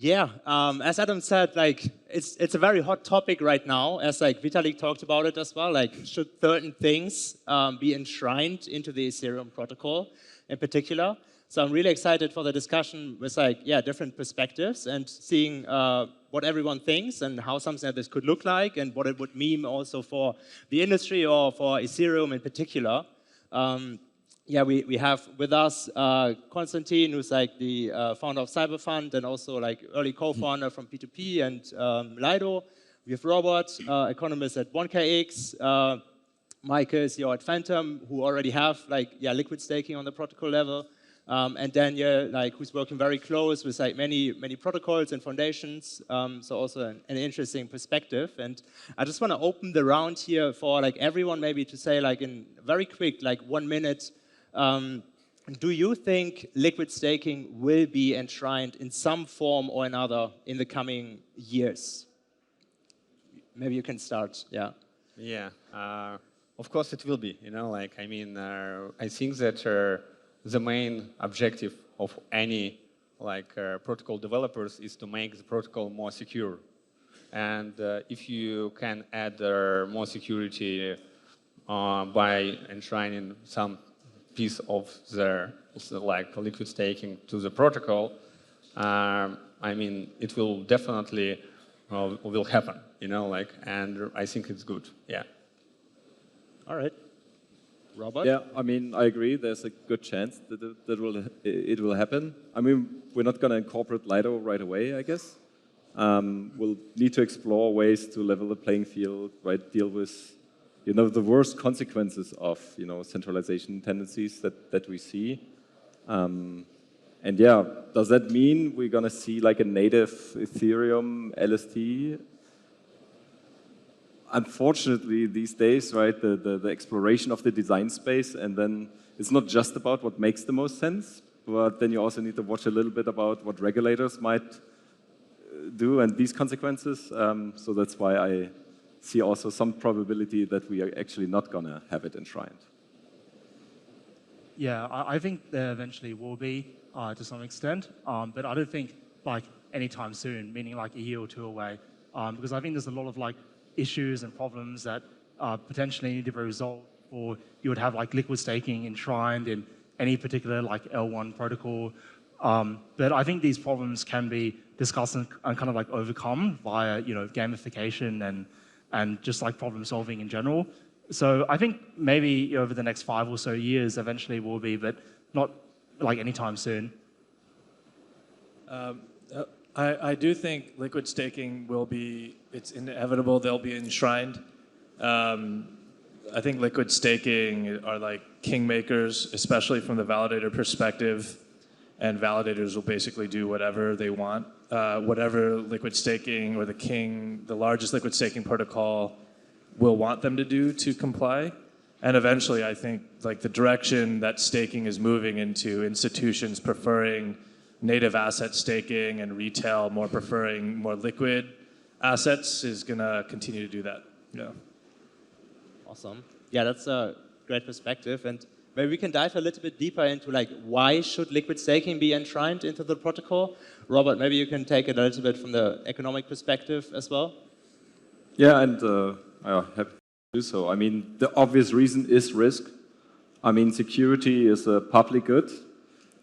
Yeah, as Adam said, like it's a very hot topic right now. As like Vitalik talked about it as well. Like, should certain things be enshrined into the Ethereum protocol in particular? So I'm really excited for the discussion with like different perspectives and seeing what everyone thinks and how something like this could look like and what it would mean also for the industry or for Ethereum in particular. We have with us Konstantin, who's like the founder of Cyberfund and also like early co-founder from P2P and Lido. We have Robert, economist at 1KX. Michael is here at Fantom, who already have like liquid staking on the protocol level. And Daniel, like who's working very close with like many protocols and foundations. So also an interesting perspective. And I just want to open the round here for like everyone maybe to say like in very quick, like 1 minute. Do you think liquid staking will be enshrined in some form or another in the coming years? Maybe you can start, Yeah, of course it will be, you know, like, I mean, I think that the main objective of any, like, protocol developers is to make the protocol more secure. And if you can add more security by enshrining some piece of their like liquid staking to the protocol, I mean, it will definitely will happen, you know, like, and I think it's good, yeah. All right, Robert? Yeah, I mean, I agree. There's a good chance that it will happen. I mean, we're not going to incorporate Lido right away, I guess. We'll need to explore ways to level the playing field, right? Deal with, you know, the worst consequences of, you know, centralization tendencies that we see. And yeah, does that mean we're going to see like a native Ethereum LST? Unfortunately, these days, right, the exploration of the design space, and then it's not just about what makes the most sense, but then you also need to watch a little bit about what regulators might do and these consequences. So that's why I see also some probability that we are actually not going to have it enshrined. Yeah, I think there eventually will be to some extent, but I don't think like anytime soon, meaning like a year or two away, because I think there's a lot of like issues and problems that potentially need to be resolved, or you would have like liquid staking enshrined in any particular like L1 protocol. But I think these problems can be discussed and kind of like overcome via, you know, gamification and just like problem solving in general. So I think maybe over the next 5 or so years, eventually will be, but not like anytime soon. I do think liquid staking will be, it's inevitable they'll be enshrined. I think liquid staking are like kingmakers, especially from the validator perspective, and validators will basically do whatever they want. Whatever liquid staking or the largest liquid staking protocol will want them to do to comply. And eventually I think like the direction that staking is moving into, institutions preferring native asset staking and retail more preferring more liquid assets, is going to continue to do that. Yeah. Awesome. Yeah, that's a great perspective. And maybe we can dive a little bit deeper into like why should liquid staking be enshrined into the protocol? Robert, maybe you can take it a little bit from the economic perspective as well. Yeah, and I'm happy to do so. I mean, the obvious reason is risk. I mean, security is a public good,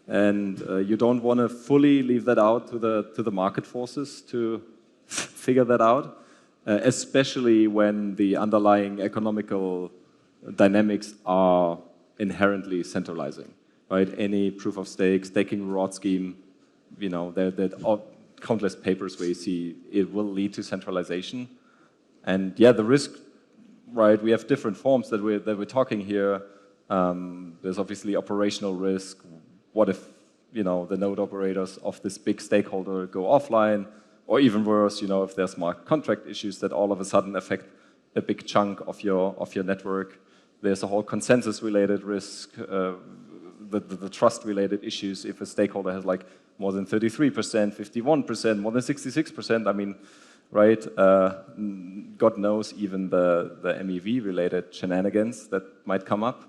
and you don't want to fully leave that out to the market forces to figure that out, especially when the underlying economical dynamics are inherently centralizing, right? Any proof of stake, staking reward scheme, you know, there are countless papers where you see it will lead to centralization. And yeah, the risk, right, we have different forms that we're talking here. There's obviously operational risk. What if, you know, the node operators of this big stakeholder go offline? Or even worse, you know, if there's smart contract issues that all of a sudden affect a big chunk of your network. There's a whole consensus-related risk, the trust-related issues. If a stakeholder has like more than 33%, 51%, more than 66%, I mean, right? God knows even the MEV-related shenanigans that might come up.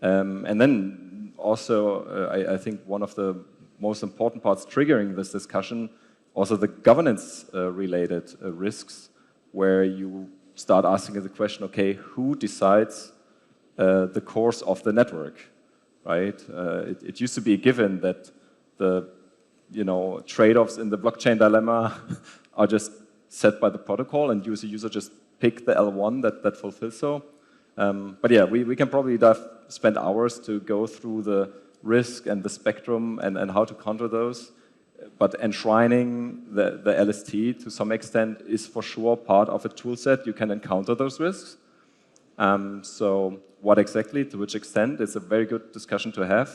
And then also, I think one of the most important parts triggering this discussion also the governance related risks, where you start asking the question, okay, who decides the course of the network, right? It used to be a given that the trade-offs in the blockchain dilemma are just set by the protocol, and you as a user just pick the L1 that fulfills so. But yeah, we can probably spend hours to go through the risk and the spectrum and how to counter those. But enshrining the LST to some extent is for sure part of a tool set you can encounter those risks. So what exactly, to which extent, it's a very good discussion to have.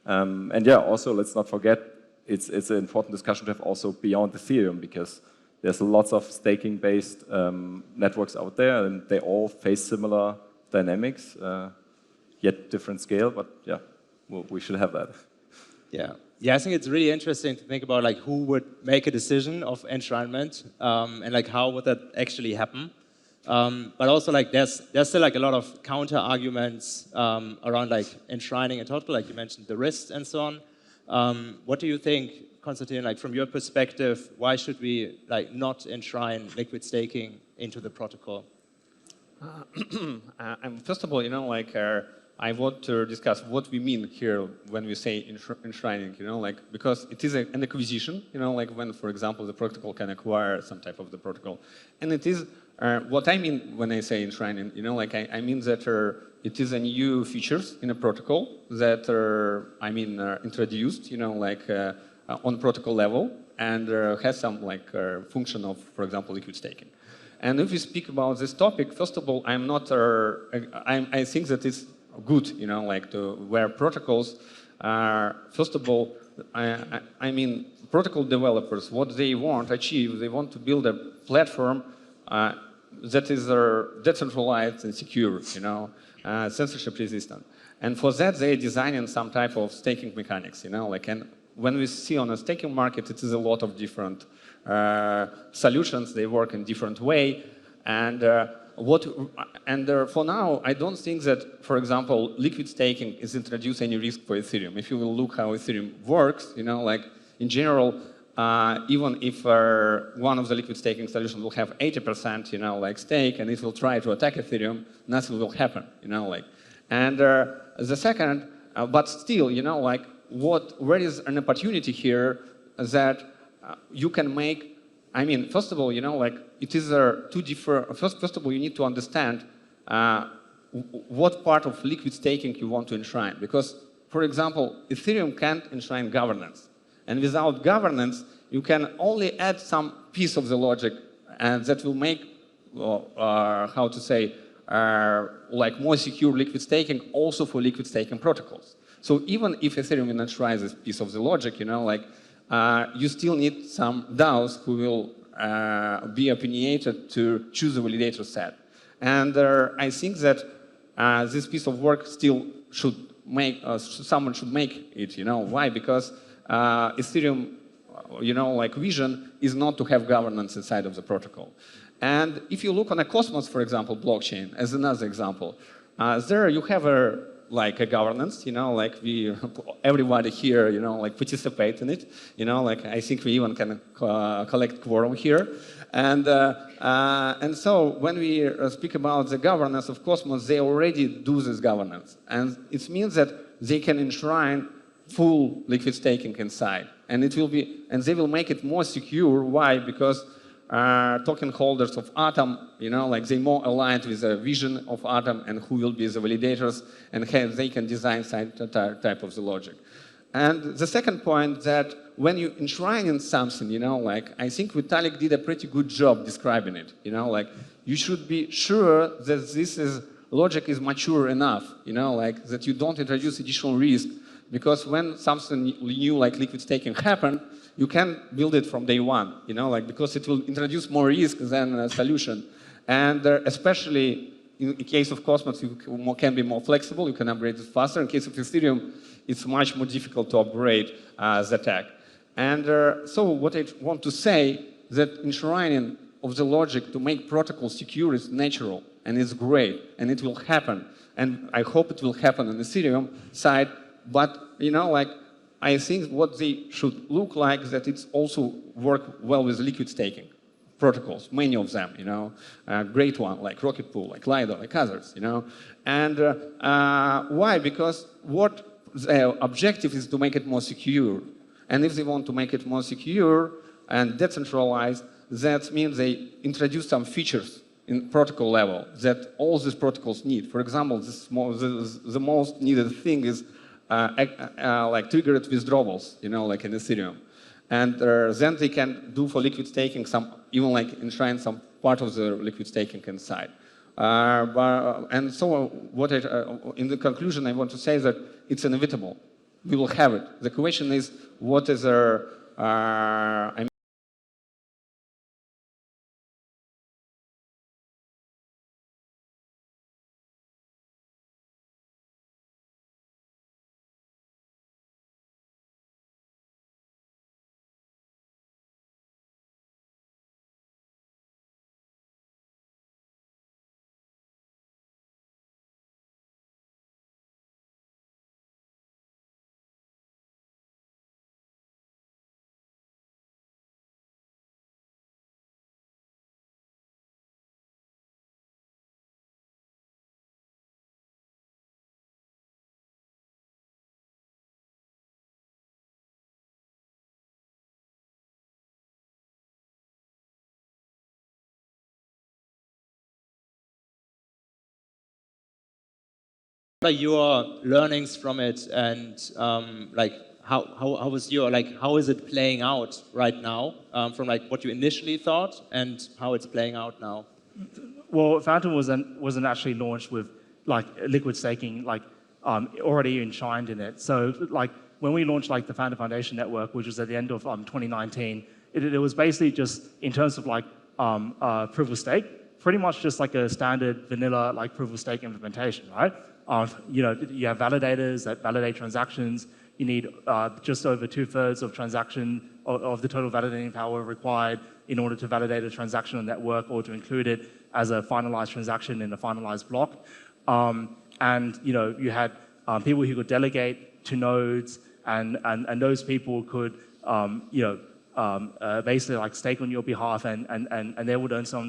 And yeah, also let's not forget, it's an important discussion to have also beyond Ethereum, because there's lots of staking-based networks out there, and they all face similar dynamics, yet different scale, but yeah, we should have that. Yeah. Yeah, I think it's really interesting to think about like who would make a decision of enshrinement and like how would that actually happen. But also like there's still like a lot of counter arguments around like enshrining in total, like you mentioned the risks and so on. What do you think, Konstantin, like from your perspective, why should we like not enshrine liquid staking into the protocol? First of all, I want to discuss what we mean here when we say enshrining, because it is an acquisition, when, for example, the protocol can acquire some type of the protocol. And it is, what I mean when I say enshrining, I mean that it is a new features in a protocol that are, introduced, on protocol level and has some function of, for example, liquid staking. And if we speak about this topic, first of all, I'm not, I think that it's good, to where protocols are, first of all, I mean, protocol developers, what they want to achieve, they want to build a platform that is decentralized and secure, censorship resistant. And for that, they're designing some type of staking mechanics, and when we see on a staking market, it is a lot of different solutions, they work in different way, and for now, I don't think that, for example, liquid staking is introduce any risk for Ethereum. If you will look how Ethereum works, in general, even if one of the liquid staking solutions will have 80%, stake, and it will try to attack Ethereum, nothing will happen, And the second, but still, where is an opportunity here that you can make. I mean, first of all, it is two different. First of all, you need to understand what part of liquid staking you want to enshrine. Because, for example, Ethereum can't enshrine governance, and without governance, you can only add some piece of the logic, and that will make, how to say, more secure liquid staking also for liquid staking protocols. So even if Ethereum enshrines this piece of the logic, you still need some DAOs who will be opinionated to choose a validator set. And I think that this piece of work still should make, someone should make it, Why? Because Ethereum, vision is not to have governance inside of the protocol. And if you look on a Cosmos, for example, blockchain, as another example, there you have a governance, everybody here, participate in it, I think we even can collect quorum here. And so when we speak about the governance of Cosmos, they already do this governance. And it means that they can enshrine full liquid staking inside. And it will be, and they will make it more secure. Why? Because token holders of Atom, they more aligned with the vision of Atom and who will be the validators, and they can design type of the logic. And the second point that when you enshrine in something, I think Vitalik did a pretty good job describing it. You should be sure that this logic is mature enough, that you don't introduce additional risk, because when something new like liquid staking happen, you can build it from day one, because it will introduce more risk than a solution. And especially in the case of Cosmos, you can be more flexible, you can upgrade it faster. In case of Ethereum, it's much more difficult to upgrade the tech. And so what I want to say, that enshrining of the logic to make protocol secure is natural, and it's great, and it will happen. And I hope it will happen on the Ethereum side, but I think what they should look like is that it's also work well with liquid staking protocols, many of them, you know, great one like Rocket Pool, like Lido, like others, you know. And why? Because what the objective is to make it more secure. And if they want to make it more secure and decentralized, that means they introduce some features in protocol level that all these protocols need. For example, the most needed thing is like triggered withdrawals, you know, like in Ethereum. And then they can do for liquid staking some, even like enshrine some part of the liquid staking inside. And so what in the conclusion, I want to say that it's inevitable. We will have it. The question is, what is our, I mean, Like your learnings from it, and like how was your, like, how is it playing out right now, from like what you initially thought and how it's playing out now? Well, Fantom wasn't actually launched with like liquid staking like already enshrined in it. So like when we launched like the Fantom Foundation Network, which was at the end of 2019, it was basically just in terms of like proof of stake, pretty much just like a standard vanilla like proof of stake implementation, right? You know, you have validators that validate transactions. You need just over 2/3 of transaction of the total validating power required in order to validate a transaction on network or to include it as a finalized transaction in a finalized block. And you know, you had people who could delegate to nodes, and those people could you know, basically like stake on your behalf, and they would earn some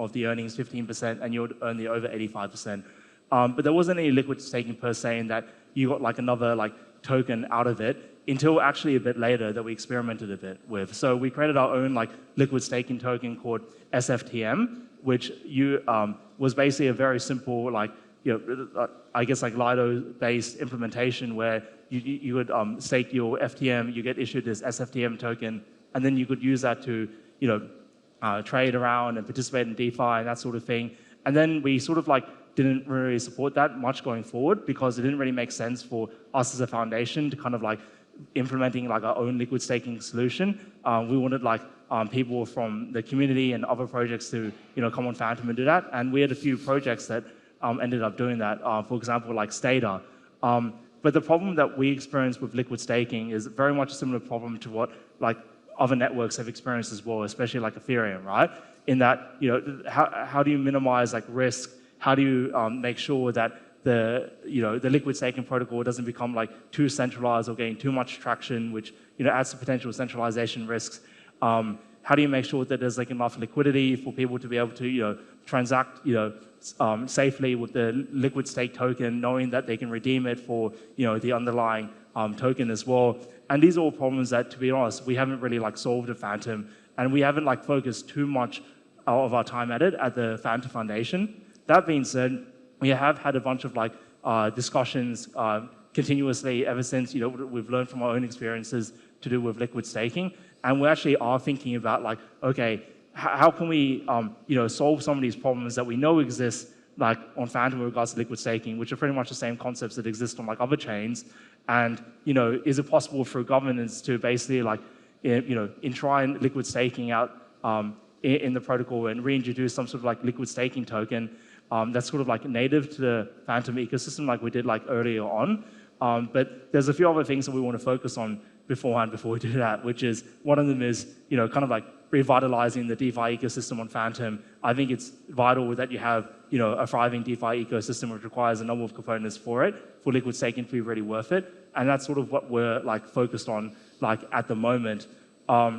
of the earnings, 15%, and you would earn the over 85%. But there wasn't any liquid staking per se in that you got like another like token out of it until actually a bit later that we experimented a bit with. So we created our own like liquid staking token called SFTM, which was basically a very simple like, you know, I guess like Lido-based implementation where you would stake your FTM, you get issued this SFTM token, and then you could use that to, you know, trade around and participate in DeFi and that sort of thing. And then we sort of like didn't really support that much going forward because it didn't really make sense for us as a foundation to kind of like implementing like our own liquid staking solution. We wanted like people from the community and other projects to, you know, come on Fantom and do that. And we had a few projects that ended up doing that. For example, like Stata. But the problem that we experienced with liquid staking is very much a similar problem to what like other networks have experienced as well, especially like Ethereum, right? In that, you know, how do you minimize like risk? How do you make sure that the liquid staking protocol doesn't become like too centralized or getting too much traction, which, you know, adds to potential centralization risks? How do you make sure that there's like enough liquidity for people to be able to, you know, transact, you know, safely with the liquid stake token, knowing that they can redeem it for, you know, the underlying token as well? And these are all problems that, to be honest, we haven't really like solved at Fantom, and we haven't like focused too much of our time at it at the Fantom Foundation. That being said, we have had a bunch of like discussions continuously ever since, you know, we've learned from our own experiences to do with liquid staking, and we actually are thinking about like, okay, how can we, you know, solve some of these problems that we know exist, like on Fantom with regards to liquid staking, which are pretty much the same concepts that exist on like other chains, and, you know, is it possible for governance to basically like, you know, enshrine liquid staking out in the protocol and reintroduce some sort of like liquid staking token that's sort of like native to the Fantom ecosystem like we did like earlier on. But there's a few other things that we want to focus on beforehand before we do that, which is, one of them is, you know, kind of like revitalizing the DeFi ecosystem on Fantom, I think it's vital that you have a thriving DeFi ecosystem, which requires a number of components for it, for liquid staking to be really worth it. And that's sort of what we're like focused on like at the moment.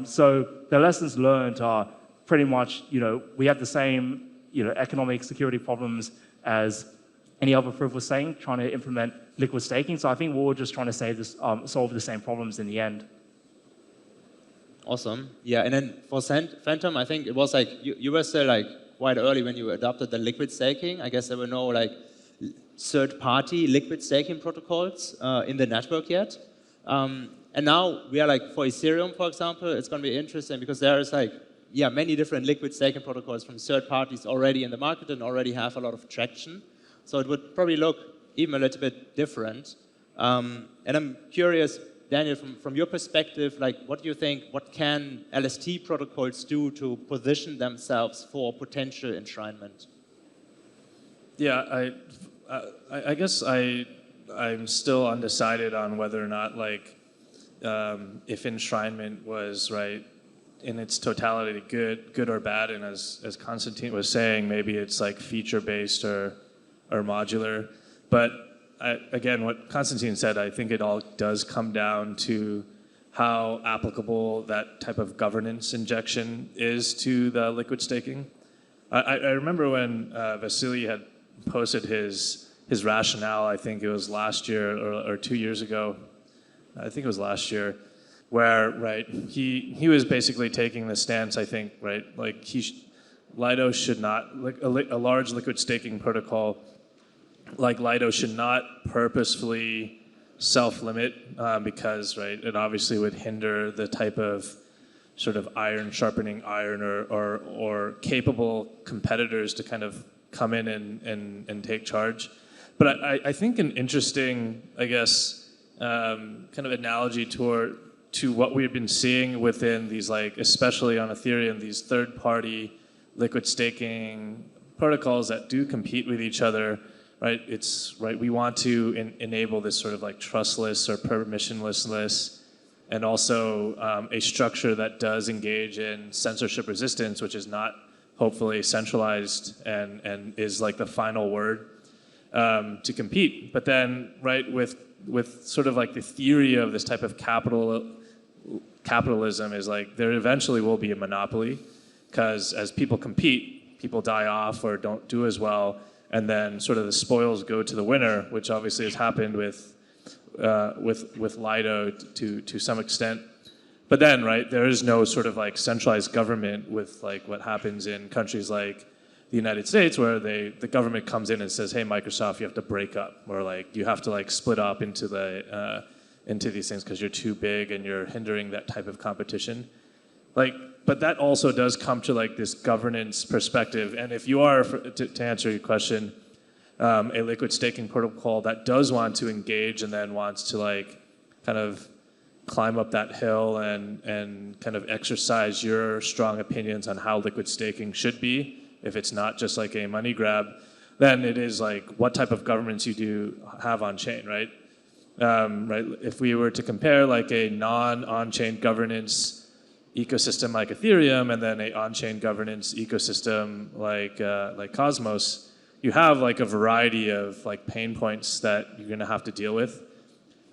So the lessons learned are pretty much, we have the same, economic security problems as any other proof of stake trying to implement liquid staking. So I think we're all just trying to solve the same problems in the end. Awesome. Yeah, and then for Fantom, I think it was like you were still like quite early when you adopted the liquid staking. I guess there were no like third-party liquid staking protocols in the network yet. And now we are like, for Ethereum, for example, it's going to be interesting because there is like, many different liquid staking protocols from third parties already in the market and already have a lot of traction. So it would probably look even a little bit different. And I'm curious, Daniel, from your perspective, like, what do you think, what can LST protocols do to position themselves for potential enshrinement? Yeah, I guess I'm still undecided on whether or not like if enshrinement was right in its totality good or bad, and as Konstantin was saying, maybe it's like feature based or modular. But again, what Konstantin said, I think it all does come down to how applicable that type of governance injection is to the liquid staking. I remember when Vasily had posted his rationale, I think it was last year or 2 years ago, I think it was last year, where he was basically taking the stance, I think, like Lido should not, like a large liquid staking protocol like Lido should not purposefully self-limit because it obviously would hinder the type of sort of iron sharpening iron or capable competitors to kind of come in and take charge. But I think an interesting, I guess, kind of analogy to what we've been seeing within these, like, especially on Ethereum, these third-party liquid staking protocols that do compete with each other, right? We want to enable this sort of like trustless or permissionless, and also a structure that does engage in censorship resistance, which is not hopefully centralized and is like the final word to compete. But then, with sort of like the theory of this type of capitalism is like there eventually will be a monopoly, because as people compete, people die off or don't do as well, and then sort of the spoils go to the winner, which obviously has happened with Lido to some extent. But then, there is no sort of like centralized government with like what happens in countries like the United States, where the government comes in and says, "Hey, Microsoft, you have to break up," or like you have to like split up into these things because you're too big and you're hindering that type of competition. But that also does come to like this governance perspective. And if you are, to answer your question, a liquid staking protocol that does want to engage and then wants to like kind of climb up that hill and kind of exercise your strong opinions on how liquid staking should be, if it's not just like a money grab, then it is like what type of governance you do have on chain, right? If we were to compare like a non-on-chain governance ecosystem like Ethereum and then a on-chain governance ecosystem like Cosmos, you have like a variety of like pain points that you're going to have to deal with,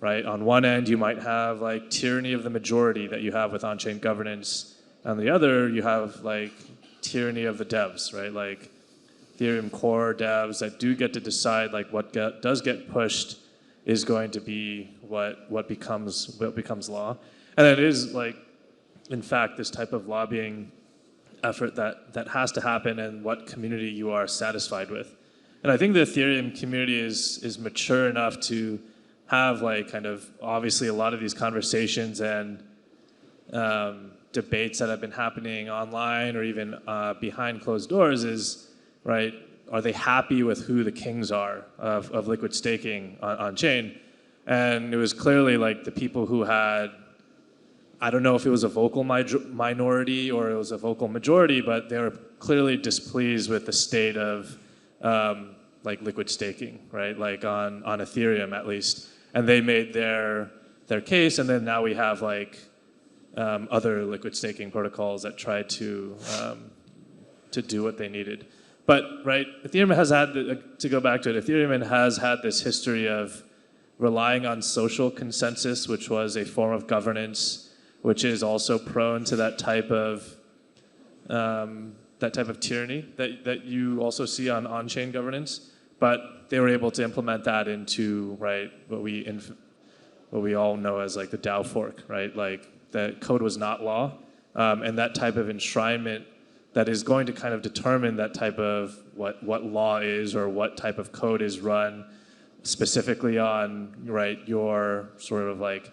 right? On one end, you might have like tyranny of the majority that you have with on-chain governance. On the other, you have like tyranny of the devs, right? Like Ethereum core devs that do get to decide like what does get pushed is going to be what becomes law. And it is like, in fact, this type of lobbying effort that has to happen, and what community you are satisfied with. And I think the Ethereum community is mature enough to have like kind of obviously a lot of these conversations and debates that have been happening online or even behind closed doors is, are they happy with who the kings are of liquid staking on chain? And it was clearly like the people who had, I don't know if it was a vocal minority or it was a vocal majority, but they were clearly displeased with the state of like liquid staking, right? Like on Ethereum at least. And they made their case, and then now we have like other liquid staking protocols that tried to do what they needed. But right, Ethereum has had, to go back to it, Ethereum has had this history of relying on social consensus, which was a form of governance, which is also prone to that type of tyranny that you also see on on-chain governance. But they were able to implement that into what we all know as like the DAO fork, right? Like the code was not law, and that type of enshrinement that is going to kind of determine that type of what law is or what type of code is run specifically on your sort of like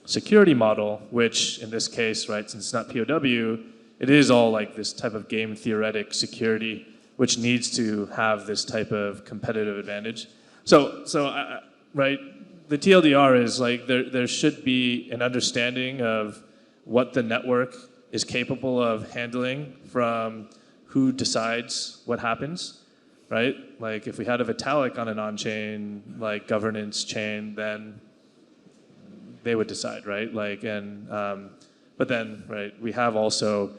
security model, which in this case, since it's not POW, it is all like this type of game theoretic security, which needs to have this type of competitive advantage. So the TLDR is like there should be an understanding of what the network is capable of handling from who decides what happens, right? Like if we had a Vitalik on an on-chain like governance chain, then they would decide, right? But then, we have also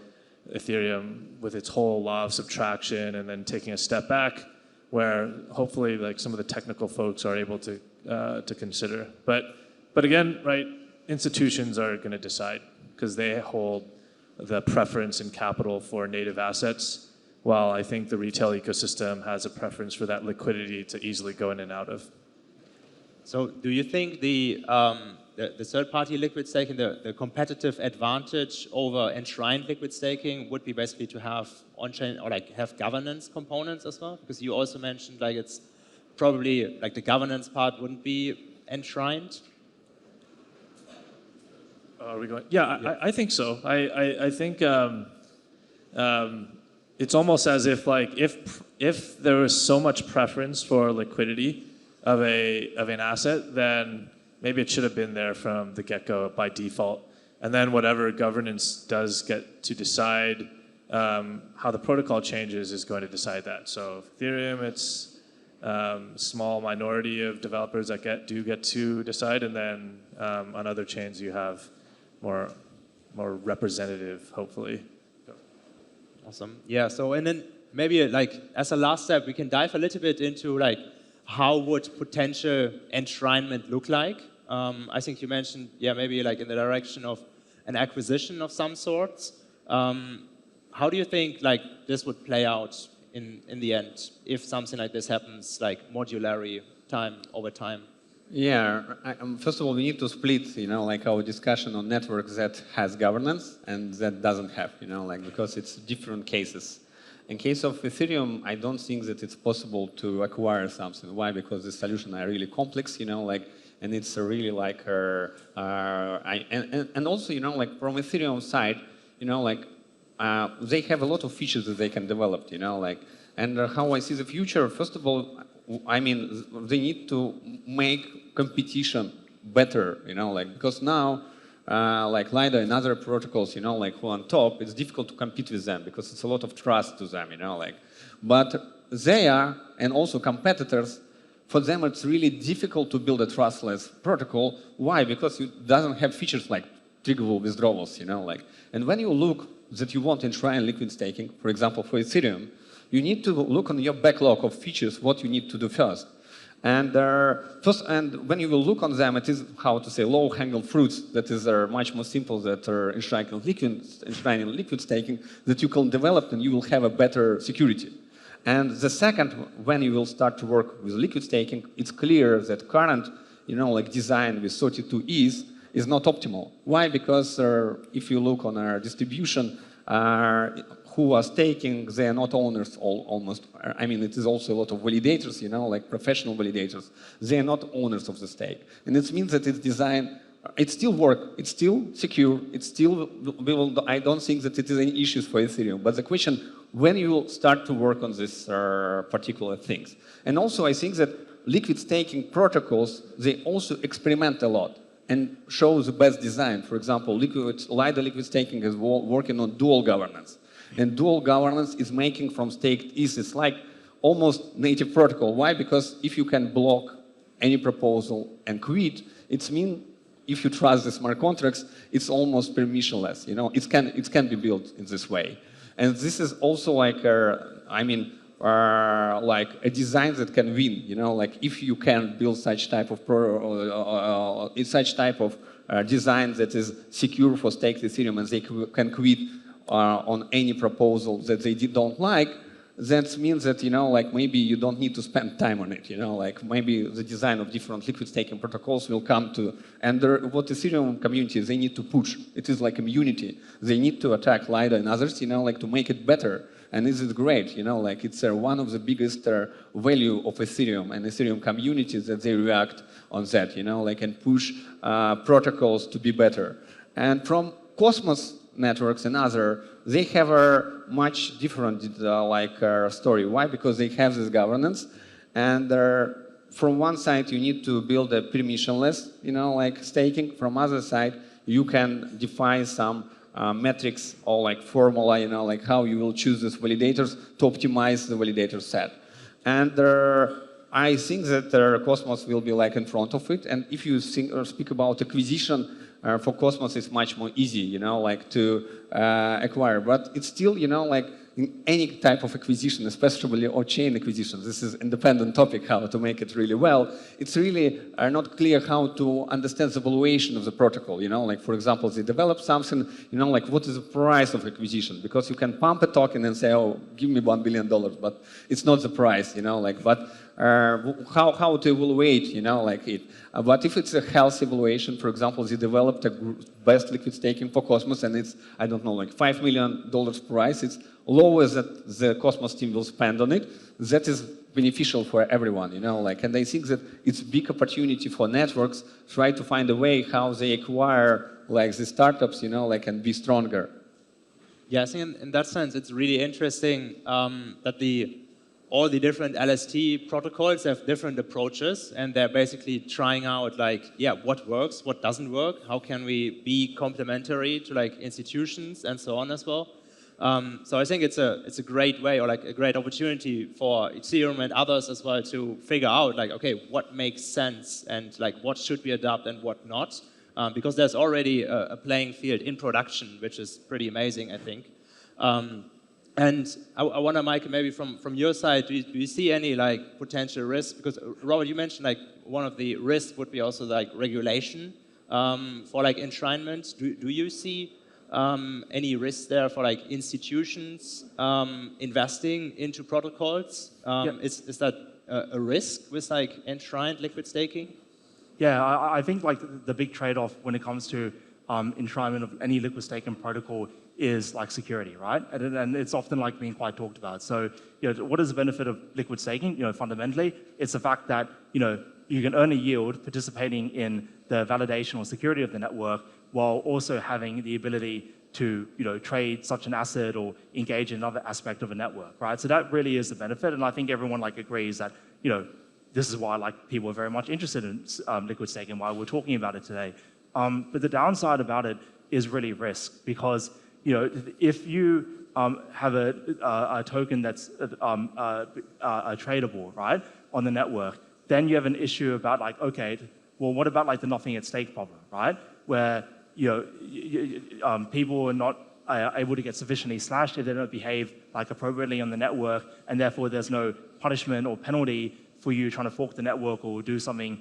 Ethereum with its whole law of subtraction, and then taking a step back, where hopefully like some of the technical folks are able to consider. But again, institutions are going to decide because they hold the preference in capital for native assets, while I think the retail ecosystem has a preference for that liquidity to easily go in and out of. So do you think the third-party liquid staking, the competitive advantage over enshrined liquid staking would be basically to have on-chain or like have governance components as well? Because you also mentioned like it's probably like the governance part wouldn't be enshrined. Are we going? Yeah. I think so. I think it's almost as if like if there was so much preference for liquidity of an asset, then maybe it should have been there from the get-go by default. And then whatever governance does get to decide how the protocol changes is going to decide that. So Ethereum, it's small minority of developers that do get to decide, and then on other chains you have more representative, hopefully. Awesome. Yeah. So and then maybe like as a last step, we can dive a little bit into like how would potential enshrinement look like. I think you mentioned, maybe like in the direction of an acquisition of some sorts. How do you think like this would play out in the end if something like this happens, like modularly over time? Yeah, first of all, we need to split, like our discussion on networks that has governance and that doesn't have, because it's different cases. In case of Ethereum, I don't think that it's possible to acquire something. Why? Because the solutions are really complex, and it's really like, and also, like from Ethereum side, they have a lot of features that they can develop, and how I see the future, first of all, I mean, they need to make competition better, because now, like LiDAR and other protocols, like who on top, it's difficult to compete with them because it's a lot of trust to them, But they are, and also competitors, for them it's really difficult to build a trustless protocol. Why? Because it doesn't have features like triggable withdrawals, And when you look that you want to enshrine liquid staking, for example, for Ethereum, you need to look on your backlog of features, what you need to do first. And when you will look on them, it is, how to say, low-hanging fruits that is much more simple that are enshrining liquid staking that you can develop and you will have a better security. And the second, when you will start to work with liquid staking, it's clear that current, like design with 32 ETH is not optimal. Why? Because if you look on our distribution, who are staking, they are not owners almost. I mean, it is also a lot of validators, like professional validators. They are not owners of the stake. And it means that it's designed, it still works, it's still secure, it's still, I don't think that it is any issues for Ethereum. But the question, when you will start to work on these particular things. And also I think that liquid staking protocols, they also experiment a lot and show the best design. For example, LiDAR liquid staking is working on dual governance. And dual governance is making from staked ETH, it's like almost native protocol. Why? Because if you can block any proposal and quit, it means if you trust the smart contracts, it's almost permissionless. You know, it can be built in this way, and this is also like like a design that can win. You know, like if you can build such type of design that is secure for staked Ethereum, and they can quit on any proposal that they don't like. That means that, you know, like maybe you don't need to spend time on it, you know, like maybe the design of different liquid staking protocols will come to, and what Ethereum community, they need to push. It is like a community. They need to attack LIDA and others, you know, like to make it better. And this is great, you know, like it's one of the biggest value of Ethereum and Ethereum communities that they react on that, you know, like and push protocols to be better. And from Cosmos networks and other, they have a much different story. Why? Because they have this governance, and from one side you need to build a permissionless, you know, like staking. From other side, you can define some metrics or like formula, you know, like how you will choose these validators to optimize the validator set. And I think that Cosmos will be like in front of it. And if you speak about acquisition, for Cosmos, it's much more easy, you know, like to acquire. But it's still, you know, like in any type of acquisition, especially on-chain acquisition, this is independent topic, how to make it really well. It's really not clear how to understand the valuation of the protocol, you know, like, for example, they develop something, you know, like what is the price of acquisition? Because you can pump a token and say, oh, give me $1 billion, but it's not the price, you know, like, but how to evaluate, you know, like it. But if it's a healthy evaluation, for example, they developed a best liquid staking for Cosmos, and it's, I don't know, like $5 million price, it's lower that the Cosmos team will spend on it. That is beneficial for everyone, you know, like, and I think that it's a big opportunity for networks try to find a way how they acquire like the startups, you know, like, and be stronger. Yeah, I think in that sense, it's really interesting that all the different LST protocols have different approaches, and they're basically trying out like, yeah, what works, what doesn't work, how can we be complementary to like institutions and so on as well. So I think it's a great way, or like a great opportunity for Ethereum and others as well to figure out like, okay, what makes sense and like what should we adopt and what not, because there's already a playing field in production, which is pretty amazing, I think. And I wonder, Mike, maybe from your side, do you see any like potential risks? Because Robert, you mentioned like one of the risks would be also like regulation for like enshrinement. Do you see any risks there for like institutions investing into protocols? Is that a risk with like enshrined liquid staking? Yeah, I think like the big trade-off when it comes to enshrinement of any liquid staking protocol is like security, right? And it's often like being quite talked about. So, you know, what is the benefit of liquid staking? You know, fundamentally, it's the fact that, you know, you can earn a yield participating in the validation or security of the network while also having the ability to, you know, trade such an asset or engage in another aspect of a network, right? So that really is the benefit, and I think everyone like agrees that, you know, this is why like people are very much interested in liquid staking, why we're talking about it today. But the downside about it is really risk, because, you know, if you have a token that's tradable, right, on the network, then you have an issue about like, okay, well, what about like the nothing at stake problem, right? Where, you know, people are not able to get sufficiently slashed if they don't behave like appropriately on the network, and therefore there's no punishment or penalty for you trying to fork the network or do something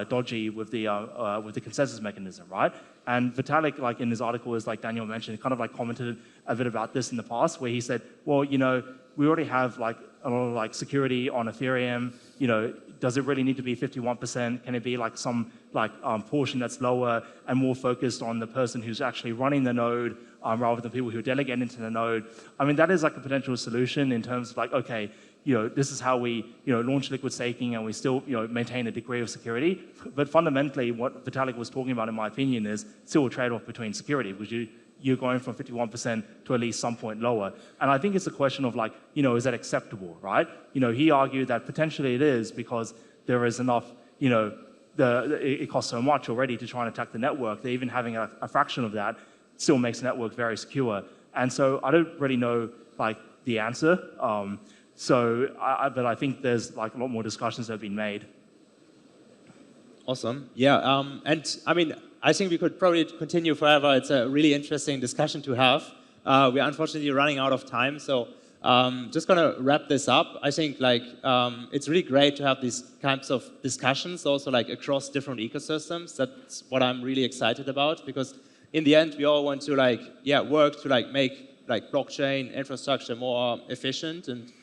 dodgy with the consensus mechanism, right? And Vitalik, like in his article, as like Daniel mentioned, kind of like commented a bit about this in the past, where he said, well, you know, we already have like a lot of like security on Ethereum. You know, does it really need to be 51%? Can it be like some like portion that's lower and more focused on the person who's actually running the node rather than people who delegate into the node? I mean, that is like a potential solution in terms of like, okay, you know, this is how we, you know, launch liquid staking and we still, you know, maintain a degree of security. But fundamentally, what Vitalik was talking about, in my opinion, is still a trade-off between security, because you're going from 51% to at least some point lower. And I think it's a question of like, you know, is that acceptable, right? You know, he argued that potentially it is, because there is enough, you know, it costs so much already to try and attack the network that even having a fraction of that still makes the network very secure. And so I don't really know like the answer. But I think there's like a lot more discussions that have been made. Awesome. Yeah. And I mean, I think we could probably continue forever. It's a really interesting discussion to have. We're unfortunately running out of time, so just gonna wrap this up. I think like it's really great to have these kinds of discussions also like across different ecosystems. That's what I'm really excited about, because in the end we all want to like work to like make like blockchain infrastructure more efficient, and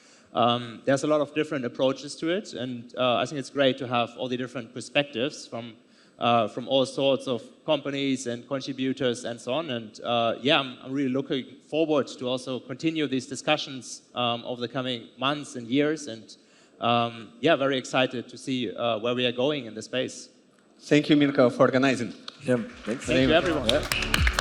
there's a lot of different approaches to it, and I think it's great to have all the different perspectives from all sorts of companies and contributors and so on. And I'm really looking forward to also continue these discussions over the coming months and years. And very excited to see where we are going in the space. Thank you, Mirko, for organizing. Yeah, thanks. Thank you, everyone. Yeah.